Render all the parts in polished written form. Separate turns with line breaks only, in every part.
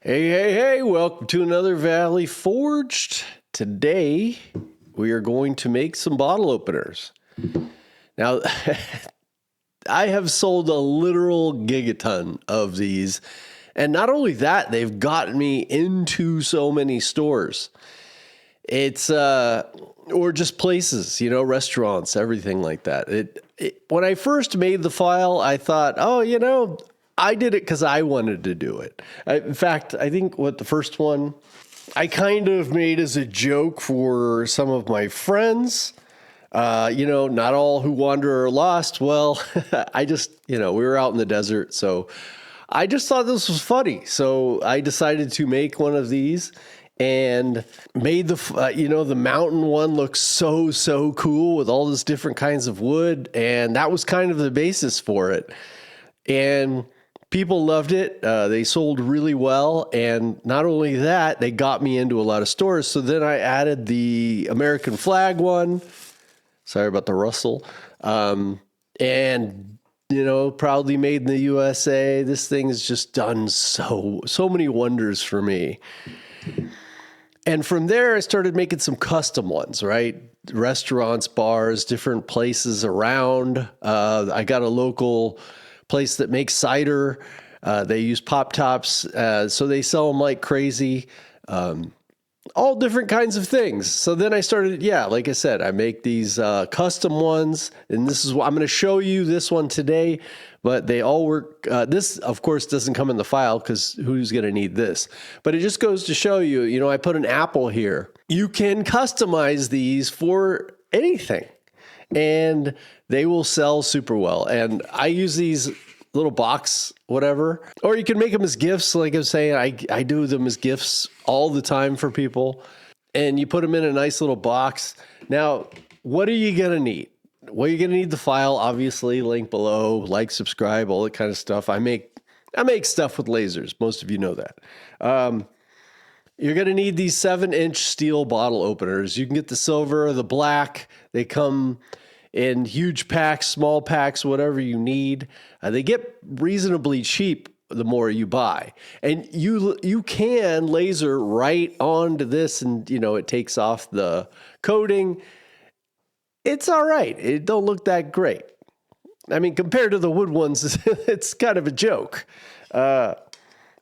Hey, hey, hey, welcome to another Valley Forged. Today, we are going to make some bottle openers. Now, I have sold a literal gigaton of these. And not only that, they've gotten me into so many stores. It's, or just places, restaurants, everything like that. When I first made the file, I thought, I did it because I wanted to do it. In fact, I think the first one I kind of made as a joke for some of my friends. Not all who wander are lost. Well, I just, we were out in the desert, so I just thought this was funny. So I decided to make one of these and made the mountain one look so cool with all these different kinds of wood. And that was kind of the basis for it. And people loved it. They sold really well. And not only that, they got me into a lot of stores. So then I added the American flag one. Sorry about the rustle. And, proudly made in the USA. This thing has just done so many wonders for me. And from there, I started making some custom ones, right? Restaurants, bars, different places around. I got a local place that makes cider. They use pop tops, so they sell them like crazy. All different kinds of things. So then I started, like I said, I make these custom ones, and this is what I'm going to show you this one today, but they all work. This, of course, doesn't come in the file because who's going to need this? But it just goes to show you, I put an apple here. You can customize these for anything, and they will sell super well. And I use these little box, whatever, or you can make them as gifts. Like I'm saying, I do them as gifts all the time for people, and you put them in a nice little box. Now, what are you going to need? Well, you're going to need the file, obviously, link below, like, subscribe, all that kind of stuff. I make stuff with lasers. Most of you know that. You're going to need these 7-inch steel bottle openers. You can get the silver or the black. They come in huge packs, small packs, whatever you need. They get reasonably cheap the more you buy. And you can laser right onto this, and it takes off the coating. It's all right. It don't look that great. I mean, compared to the wood ones, it's kind of a joke. And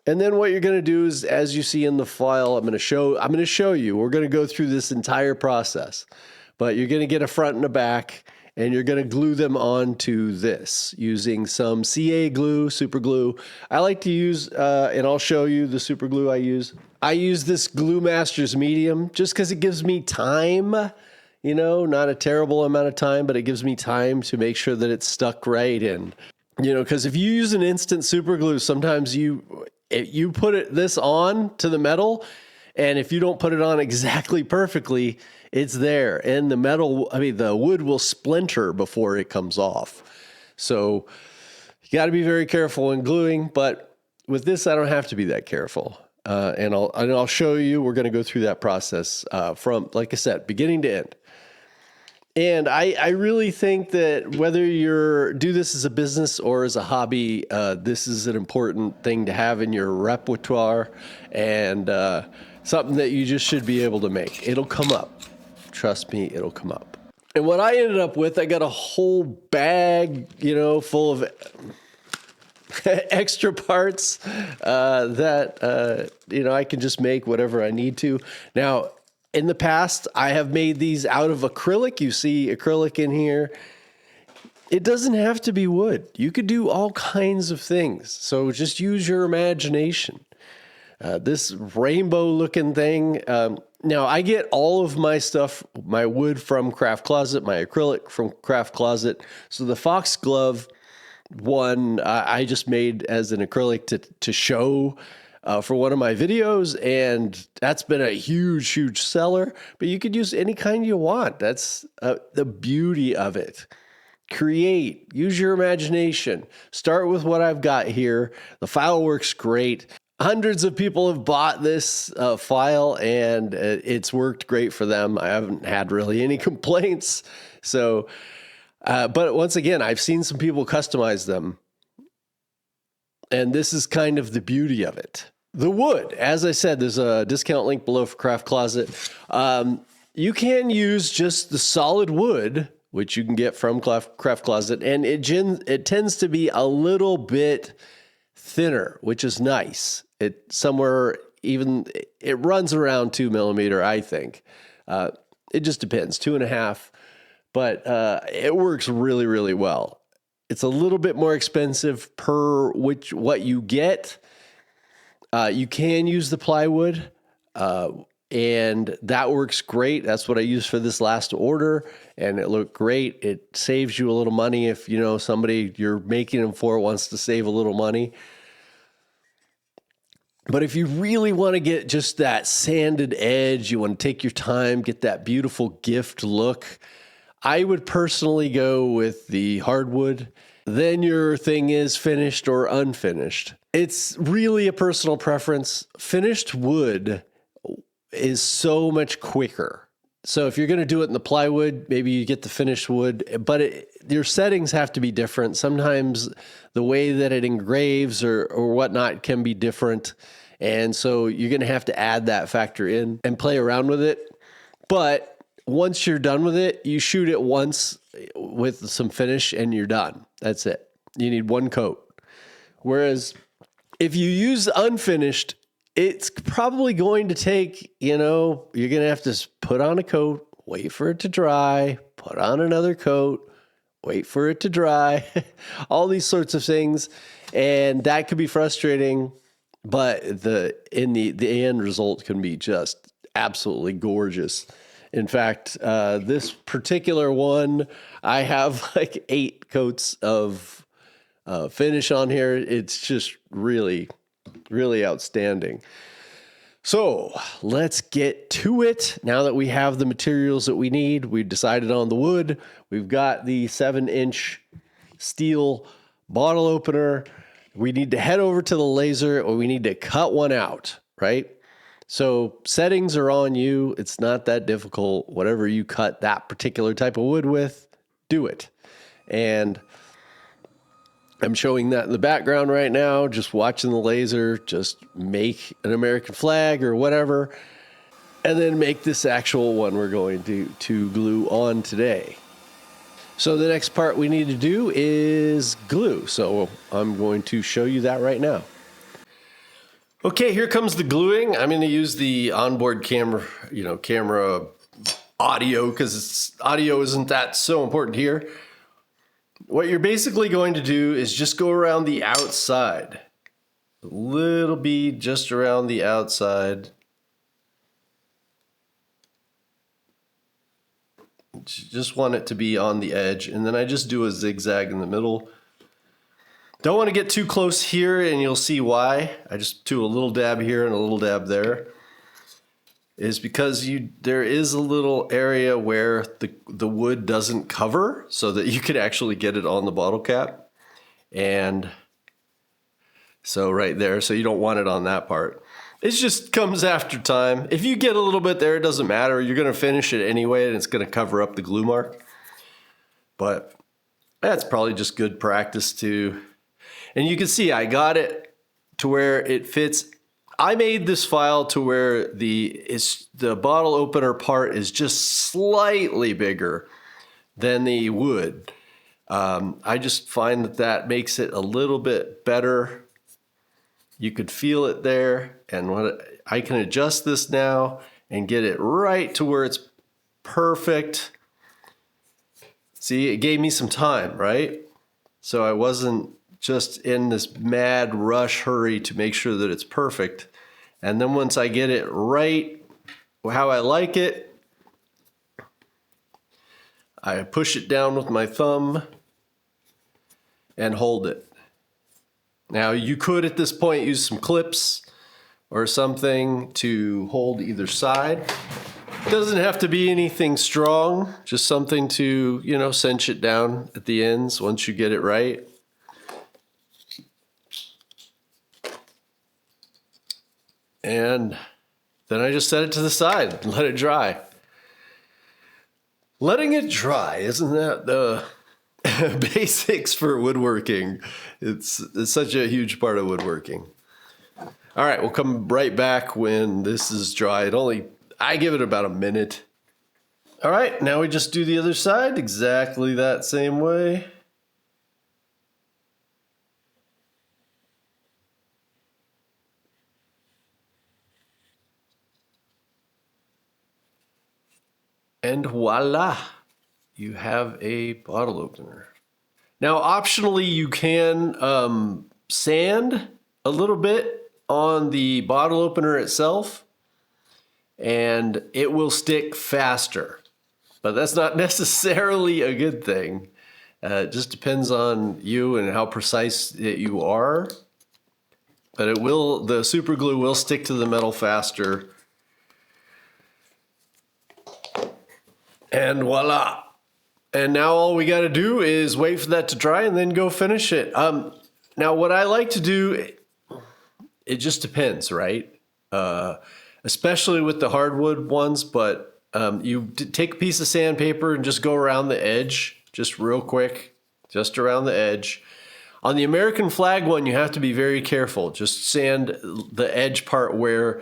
then what you're going to do is, as you see in the file, I'm going to show you. We're going to go through this entire process. But you're going to get a front and a back, and you're going to glue them onto this using some CA glue, super glue. I like to use, and I'll show you the super glue I use. I use this Glue Masters medium just because it gives me time, not a terrible amount of time, but it gives me time to make sure that it's stuck right. And, because if you use an instant super glue, sometimes you put this on to the metal, and if you don't put it on exactly perfectly, it's there. And the wood will splinter before it comes off. So you got to be very careful when gluing, but with this, I don't have to be that careful. And I'll show you, we're going to go through that process from, like I said, beginning to end. And I really think that whether do this as a business or as a hobby, this is an important thing to have in your repertoire, and something that you just should be able to make. It'll come up. Trust me, it'll come up. And what I ended up with, I got a whole bag, full of extra parts that, I can just make whatever I need to. Now, in the past, I have made these out of acrylic. You see acrylic in here. It doesn't have to be wood. You could do all kinds of things. So just use your imagination. This rainbow looking thing. Now I get all of my stuff, my wood from Craft Closet, my acrylic from Craft Closet. So the foxglove one, I just made as an acrylic to show for one of my videos, and that's been a huge seller. But you could use any kind you want. That's the beauty of it. Create, use your imagination. Start with what I've got here. The file works great. Hundreds of people have bought this file, and it's worked great for them. I haven't had really any complaints. So, but once again, I've seen some people customize them, and this is kind of the beauty of it. The wood, as I said, there's a discount link below for Craft Closet. You can use just the solid wood, which you can get from Craft Closet, and it tends to be a little bit thinner, which is nice. It runs around 2 millimeter, I think. It just depends, 2.5, but it works really, really well. It's a little bit more expensive per what you get. You can use the plywood, and that works great. That's what I used for this last order, and it looked great. It saves you a little money if, somebody you're making them for wants to save a little money. But if you really want to get just that sanded edge, you want to take your time, get that beautiful gift look, I would personally go with the hardwood. Then your thing is finished or unfinished. It's really a personal preference. Finished wood is so much quicker. So if you're going to do it in the plywood, maybe you get the finished wood, but your settings have to be different. Sometimes the way that it engraves or whatnot can be different. And so you're going to have to add that factor in and play around with it. But once you're done with it, you shoot it once with some finish and you're done. That's it. You need one coat. Whereas if you use unfinished, it's probably going to take, you're going to have to put on a coat, wait for it to dry, put on another coat, wait for it to dry, all these sorts of things. And that could be frustrating, but the end result can be just absolutely gorgeous. In fact, this particular one, I have like 8 coats of finish on here. It's just really, really outstanding. So let's get to it. Now that we have the materials that we need, we've decided on the wood. We've got the 7-inch steel bottle opener. We need to head over to the laser, or we need to cut one out, right? So settings are on you. It's not that difficult. Whatever you cut that particular type of wood with, do it. And I'm showing that in the background right now, just watching the laser, just make an American flag or whatever, and then make this actual one we're going to glue on today. So the next part we need to do is glue. So I'm going to show you that right now. Okay, here comes the gluing. I'm going to use the onboard camera, camera audio, because audio isn't that so important here. What you're basically going to do is just go around the outside. A little bead just around the outside. Just want it to be on the edge, and then I just do a zigzag in the middle. Don't want to get too close here, and you'll see why. I just do a little dab here and a little dab there. Is because there is a little area where the wood doesn't cover, so that you could actually get it on the bottle cap. And so right there, so you don't want it on that part. It just comes after time. If you get a little bit there, it doesn't matter. You're going to finish it anyway, and it's going to cover up the glue mark. But that's probably just good practice too. And you can see I got it to where it fits. I made this file to where the bottle opener part is just slightly bigger than the wood. I just find that makes it a little bit better. You could feel it there, and I can adjust this now and get it right to where it's perfect. See, it gave me some time, right? So I wasn't just in this mad rush hurry to make sure that it's perfect. And then once I get it right how I like it, I push it down with my thumb and hold it. Now you could at this point use some clips or something to hold either side. It doesn't have to be anything strong, just something to, cinch it down at the ends once you get it right. And then I just set it to the side and let it dry. Letting it dry, isn't that the basics for woodworking? It's such a huge part of woodworking. All right, we'll come right back when this is dry. I give it about a minute. All right, now we just do the other side exactly that same way. And voila, you have a bottle opener. Now, optionally, you can sand a little bit on the bottle opener itself, and it will stick faster. But that's not necessarily a good thing. It just depends on you and how precise that you are. But the super glue will stick to the metal faster. And voila. And now all we got to do is wait for that to dry and then go finish it. Now what I like to do, it just depends, right? Especially with the hardwood ones, but you take a piece of sandpaper and just go around the edge, just real quick, just around the edge. On the American flag one, you have to be very careful. Just sand the edge part where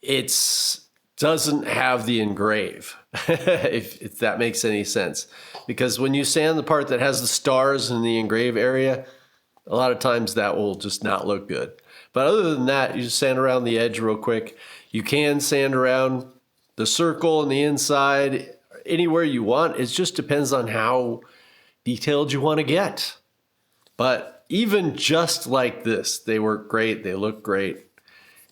it's doesn't have the engrave, if that makes any sense. Because when you sand the part that has the stars in the engrave area, a lot of times that will just not look good. But other than that, you just sand around the edge real quick. You can sand around the circle and the inside, anywhere you want. It just depends on how detailed you want to get. But even just like this, they work great. They look great.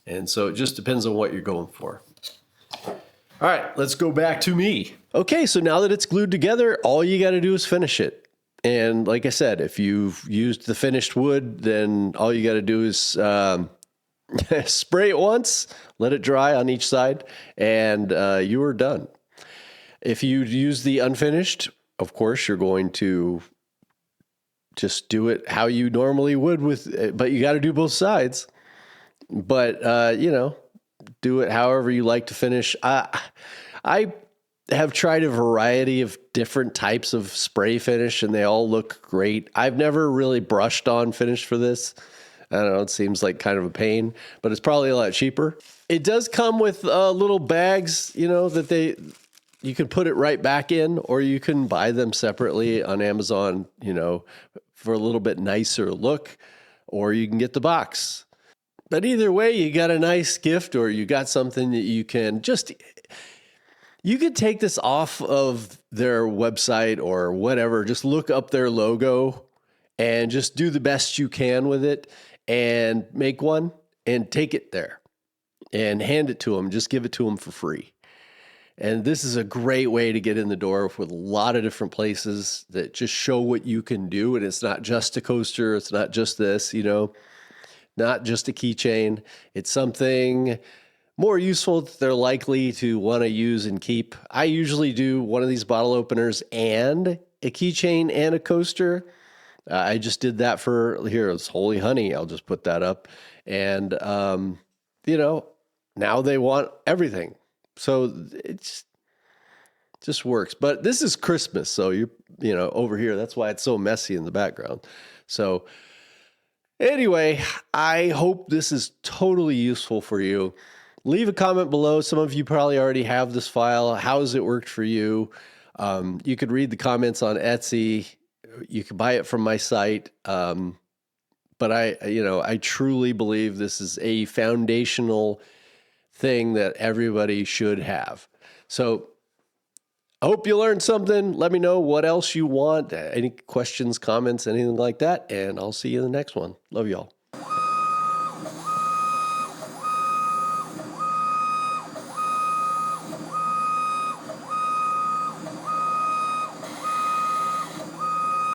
And so it just depends on what you're going for. All right, let's go back to me. Okay, so now that it's glued together, all you got to do is finish it. And like I said, if you've used the finished wood, then all you got to do is spray it once, let it dry on each side, and you are done. If you use the unfinished, of course, you're going to just do it how you normally would but you got to do both sides. But, do it however you like to finish. I have tried a variety of different types of spray finish, and they all look great. I've never really brushed on finish for this. I don't know, it seems like kind of a pain, but it's probably a lot cheaper. It does come with little bags, that you can put it right back in, or you can buy them separately on Amazon, for a little bit nicer look, or you can get the box. But either way, you got a nice gift, or you got something that you could take this off of their website or whatever. Just look up their logo and just do the best you can with it and make one and take it there and hand it to them. Just give it to them for free. And this is a great way to get in the door with a lot of different places that just show what you can do. And it's not just a coaster. It's not just this, not just a keychain. It's something more useful that they're likely to want to use and keep. I usually do one of these bottle openers and a keychain and a coaster. I just did that it's Holy Honey. I'll just put that up. And, now they want everything. So it just works. But this is Christmas. So over here, that's why it's so messy in the background. So anyway, I hope this is totally useful for you. Leave a comment below. Some of you probably already have this file. How has it worked for you? You could read the comments on Etsy. You can buy it from my site. But I truly believe this is a foundational thing that everybody should have. So I hope you learned something. Let me know what else you want. Any questions, comments, anything like that. And I'll see you in the next one. Love y'all.